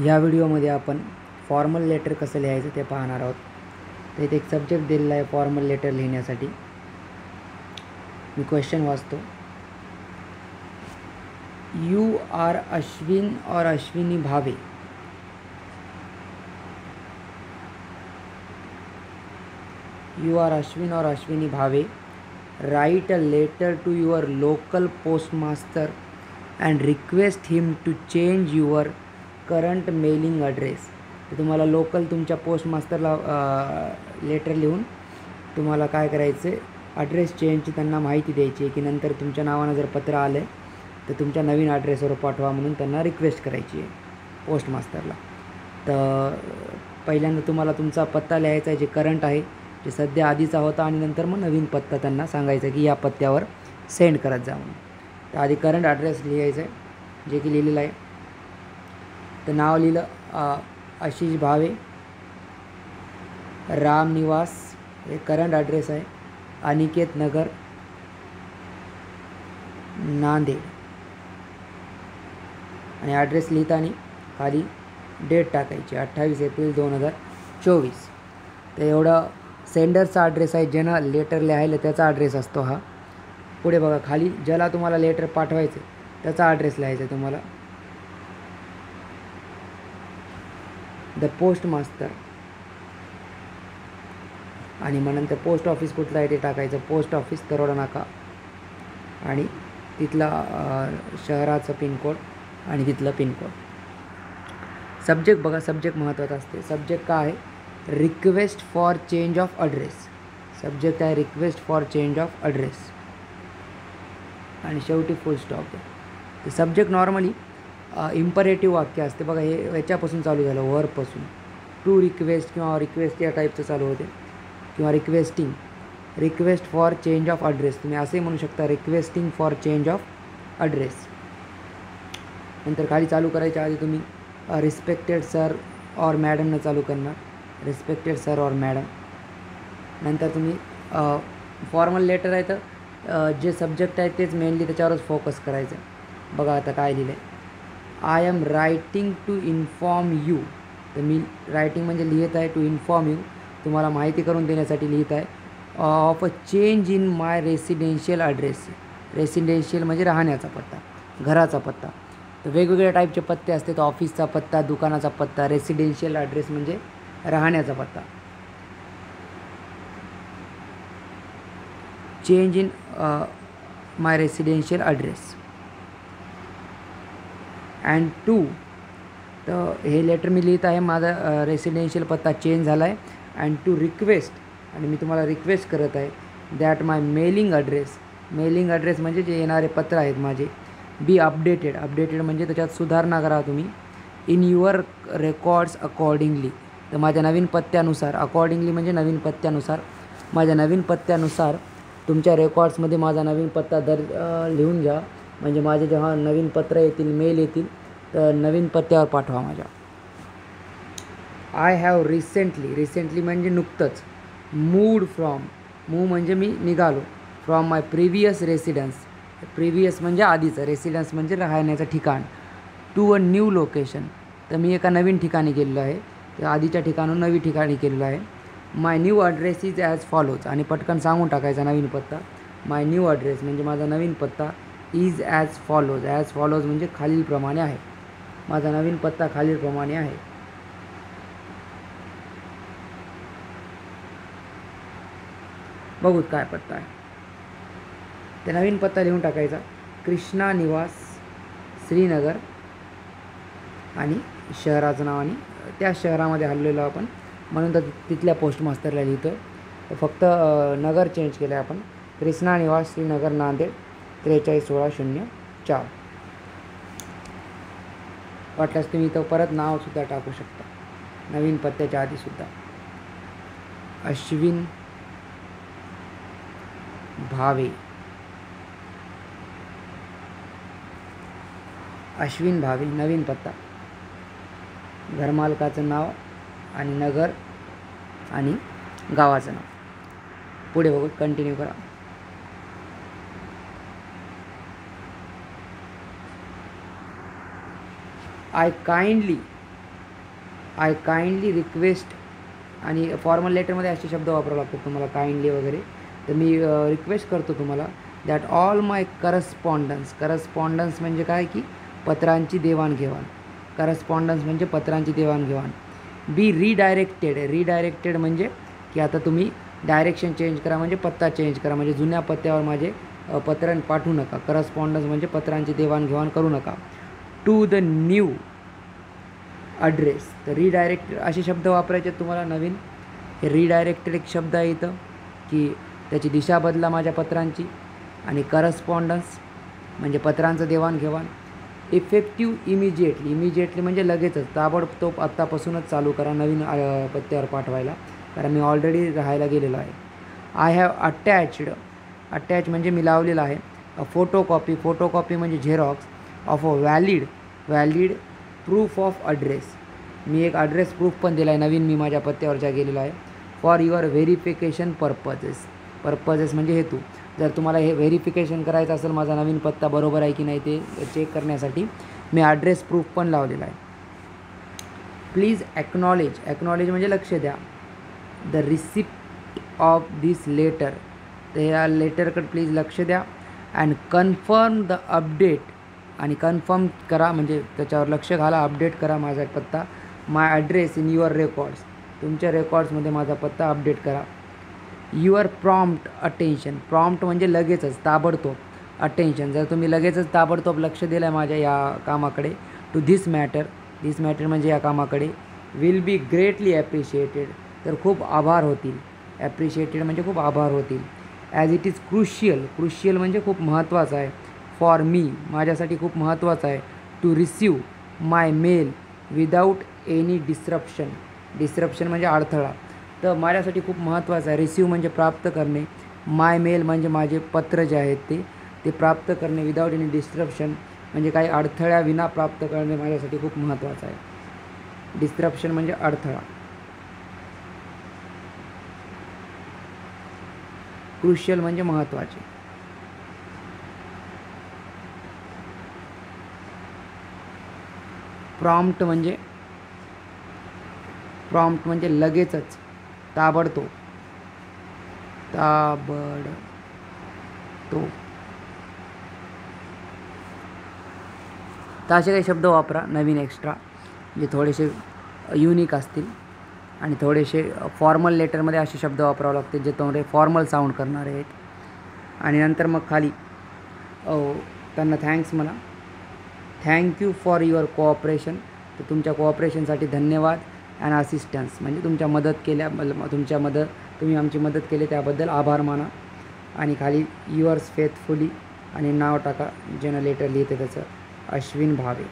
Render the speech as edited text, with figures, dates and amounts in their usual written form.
या व्हिडिओमध्ये आपण फॉर्मल लेटर कसं लिहायचं ते पाहणार आहोत. तर इथे एक सब्जेक्ट दिलेला आहे फॉर्मल लेटर लिहिण्यासाठी. मी क्वेश्चन वाचतो. यू आर अश्विन और Ashwini Bhave. You are Ashwin or Ashwini Bhave. Write a letter to your local postmaster and request him to change your current mailing address. तर तुम्हाला लोकल तुमच्या पोस्टमास्टरला लेटर लिहून तुम्हाला काय करायचं आहे, ॲड्रेस चेंजची त्यांना माहिती द्यायची आहे की नंतर तुमच्या नावानं जर पत्र आलं आहे तर तुमच्या नवीन ॲड्रेसवर पाठवा म्हणून त्यांना रिक्वेस्ट करायची आहे पोस्टमास्टरला. तर पहिल्यांदा तुम्हाला तुमचा पत्ता लिहायचा आहे जे करंट आहे, जे सध्या आधीचा होता, आणि नंतर मग नवीन पत्ता त्यांना सांगायचा की या पत्त्यावर सेंड करत जा म्हणून. तर आधी करंट ॲड्रेस लिहायचं आहे जे की लिहिलेलं आहे. तर नाव लिहिलं आशिष भावे, राम निवास हे करंट ॲड्रेस आहे, अनिकेत नगर नांदेड. आणि ॲड्रेस लिहिताना खाली डेट टाकायची 28 एप्रिल 2024. तर एवढं सेंडरचा ॲड्रेस आहे, ज्यानं लेटर लिहायला त्याचा ॲड्रेस असतो हा. पुढे बघा खाली ज्याला तुम्हाला लेटर पाठवायचं त्याचा ॲड्रेस लिहायचा आहे तुम्हाला. द पोस्ट मास्टर, आणि मग नंतर पोस्ट ऑफिस कुठलं आहे ते टाकायचं. पोस्ट ऑफिस तरोडा नाका, आणि तिथला शहराचं पिनकोड आणि तिथलं पिनकोड. सब्जेक्ट बघा, सब्जेक्ट महत्त्वाचा असते. सब्जेक्ट काय आहे? Request for change of address. Subject आहे request for change of address, आणि शेवटी फुल स्टॉप. तर सब्जेक्ट नॉर्मली इम्परेटिव्ह वाक्य असते बघा. हे याच्यापासून चालू झालं, वरपासून. टू रिक्वेस्ट किंवा रिक्वेस्ट या टाईपचं चालू होते, किंवा requesting. Request for change of address तुम्ही असे म्हणू शकता, requesting for change of address. नंतर खाली चालू करायच्या आधी तुम्ही रिस्पेक्टेड सर और मॅडमनं चालू करणार. रिस्पेक्टेड सर और मॅडम. नंतर तुम्ही फॉर्मल लेटर आहे तर जे सब्जेक्ट आहे तेच मेनली त्याच्यावरच फोकस करायचं. बघा आता काय लिहिलं आहे. I am writing to inform you. तर मी रायटिंग म्हणजे लिहित आहे, टू इन्फॉर्म यू तुम्हाला माहिती करून देण्यासाठी लिहित आहे, of a change in my residential address. Residential म्हणजे राहण्याचा पत्ता, घराचा पत्ता. तर वेगवेगळ्या टाईपचे पत्ते असतात. ऑफिसचा पत्ता, दुकानाचा पत्ता. रेसिडेन्शियल ॲड्रेस म्हणजे राहण्याचा पत्ता. Change in my residential address and to. तर हे लेटर मी लिहित आहे, माझा रेसिडेन्शियल पत्ता चेंज झाला आहे. अँड टू रिक्वेस्ट, आणि मी तुम्हाला रिक्वेस्ट करत आहे that my mailing address. Mailing address म्हणजे जे येणारे पत्र आहेत माझे, बी अपडेटेड. अपडेटेड म्हणजे त्याच्यात सुधारणा करा तुम्ही. In your records accordingly. तर माझ्या नवीन पत्त्यानुसार, अकॉर्डिंगली म्हणजे नवीन पत्त्यानुसार, माझ्या नवीन पत्त्यानुसार तुमच्या रेकॉर्ड्समध्ये माझा नवीन पत्ता लिहून घ्या. म्हणजे माझे जेव्हा नवीन पत्र येतील, मेल येतील, तर नवीन पत्त्यावर पाठवा माझ्या. I have recently. रिसेंटली म्हणजे नुकतंच. Moved from. मूव म्हणजे मी निघालो. From my previous residence. Previous म्हणजे आधीचं, रेसिडन्स म्हणजे राहण्याचं ठिकाण. To a new location. तर मी एका नवीन ठिकाणी गेलेलो आहे. तर आधीच्या ठिकाणून नवी ठिकाणी गेलेलो आहे. My new address is as follows. आणि पटकन सांगून टाकायचा नवीन पत्ता. माय न्यू ॲड्रेस म्हणजे माझा नवीन पत्ता is as follows. As follows म्हणजे खालीलप्रमाणे आहे. माझा नवीन पत्ता खालीलप्रमाणे आहे. बघूत काय पत्ता आहे. ते नवीन पत्ता लिहून टाकायचा. कृष्णा निवास, श्रीनगर, आणि शहराचं नाव, आणि त्या शहरामध्ये हल्लेलो आपण म्हणून तर तिथल्या पोस्टमास्टरला लिहितो आहे. तर फक्त नगर चेंज केलं आहे आपण. कृष्णा निवास, श्रीनगर, नांदेड 431604. वाटल्यास तुम्ही इथं परत नावसुद्धा टाकू शकता नवीन पत्त्याच्या आधीसुद्धा. अश्विन भावे. अश्विन भावे नवीन पत्ता, घरमालकाचं नाव आणि नगर आणि गावाचं नाव. पुढे बघू, कंटिन्यू करा. I kindly I kindly request, आणि फॉर्मल लेटरमध्ये असे शब्द वापरावे लागतात तुम्हाला, काइंडली वगैरे. तर मी रिक्वेस्ट करतो तुम्हाला दॅट ऑल माय करस्पॉन्डन्स म्हणजे काय की पत्रांची देवाणघेवाण. करस्पॉन्डन्स म्हणजे पत्रांची देवाणघेवाण. बी रिडायरेक्टेड म्हणजे की आता तुम्ही डायरेक्शन चेंज करा, म्हणजे पत्ता चेंज करा, म्हणजे जुन्या पत्त्यावर माझे पत्र पाठवू नका. करस्पॉन्डन्स म्हणजे पत्रांची देवाणघेवाण करू नका. To the new address. तर रिडायरेक्टेड असे शब्द वापरायचे तुम्हाला नवीन. हे रिडायरेक्टेड एक शब्द आहे इथं की त्याची दिशा बदला माझ्या पत्रांची. आणि करस्पॉन्डन्स म्हणजे पत्रांचं देवाणघेवाण. इफेक्टिव्ह इमिजिएटली म्हणजे लगेचच, ताबडतोब आत्तापासूनच चालू करा नवीन पत्त्यावर पाठवायला, कारण मी ऑलरेडी राहायला गेलेलो आहे. आय हॅव अटॅच म्हणजे मी लावलेलं आहे. अ फोटोकॉपी म्हणजे xerox of a valid proof of address. मी एक ॲड्रेस प्रूफ पण दिला आहे नवीन, मी माझ्या पत्त्यावर ज्या गेलेलो आहे. फॉर युअर व्हेरिफिकेशन पर्पजेस म्हणजे हेतू. जर तुम्हाला हे व्हेरिफिकेशन करायचं असेल माझा नवीन पत्ता बरोबर आहे की नाही ते चेक करण्यासाठी मी ॲड्रेस प्रूफ पण लावलेला आहे. प्लीज ॲक्नॉलेज म्हणजे लक्ष द्या. The receipt of this letter. तर या लेटरकडे प्लीज लक्ष द्या. अँड कन्फर्म द अपडेट, आणि कन्फर्म करा म्हणजे त्याच्यावर लक्ष घाला, अपडेट करा माझा पत्ता. My address in your records. तुमच्या रेकॉर्ड्समध्ये माझा पत्ता अपडेट करा. Your prompt attention. प्रॉम्प्ट म्हणजे लगेचच, ताबडतोब. अटेन्शन जर तुम्ही लगेचच ताबडतोब लक्ष दिलं आहे माझ्या या कामाकडे. टू धिस मॅटर म्हणजे या कामाकडे. Will be greatly appreciated. तर खूप आभार होतील. ॲप्रिशिएटेड म्हणजे खूप आभार होतील. ॲज इट इज क्रुशियल म्हणजे खूप महत्त्वाचं आहे. फॉर मी माझ्यासाठी खूप महत्त्वाचं आहे. To receive my mail without any disruption म्हणजे अडथळा. तर माझ्यासाठी खूप महत्त्वाचं आहे. रिसीव म्हणजे प्राप्त करणे, माय मेल म्हणजे माझे पत्र जे आहेत ते प्राप्त करणे विदाऊट एनी डिस्ट्रप्शन म्हणजे काही अडथळ्याविना प्राप्त करणे माझ्यासाठी खूप महत्त्वाचं आहे. डिस्ट्रप्शन म्हणजे अडथळा. क्रुशियल म्हणजे महत्त्वाचे. प्रॉम्प्ट म्हणजे लगेचच, ताबडतोब. तर असे काही शब्द वापरा नवीन एक्स्ट्रा, जे थोडेसे युनिक असतील आणि थोडेसे फॉर्मल लेटरमध्ये असे शब्द वापरावे लागतील जे थोडे फॉर्मल साऊंड करणारे आहेत. आणि नंतर मग खाली त्यांना थँक्स म्हणा. Thank you for your cooperation. तर तुमच्या कोऑपरेशनसाठी धन्यवाद. अँड असिस्टन्स म्हणजे तुम्ही आमची मदत केली त्याबद्दल आभार माना. आणि खाली युअर्स फेथफुली आणि नाव टाका. ज्यानं लेटर लिहिते त्याचं अश्विन भावे.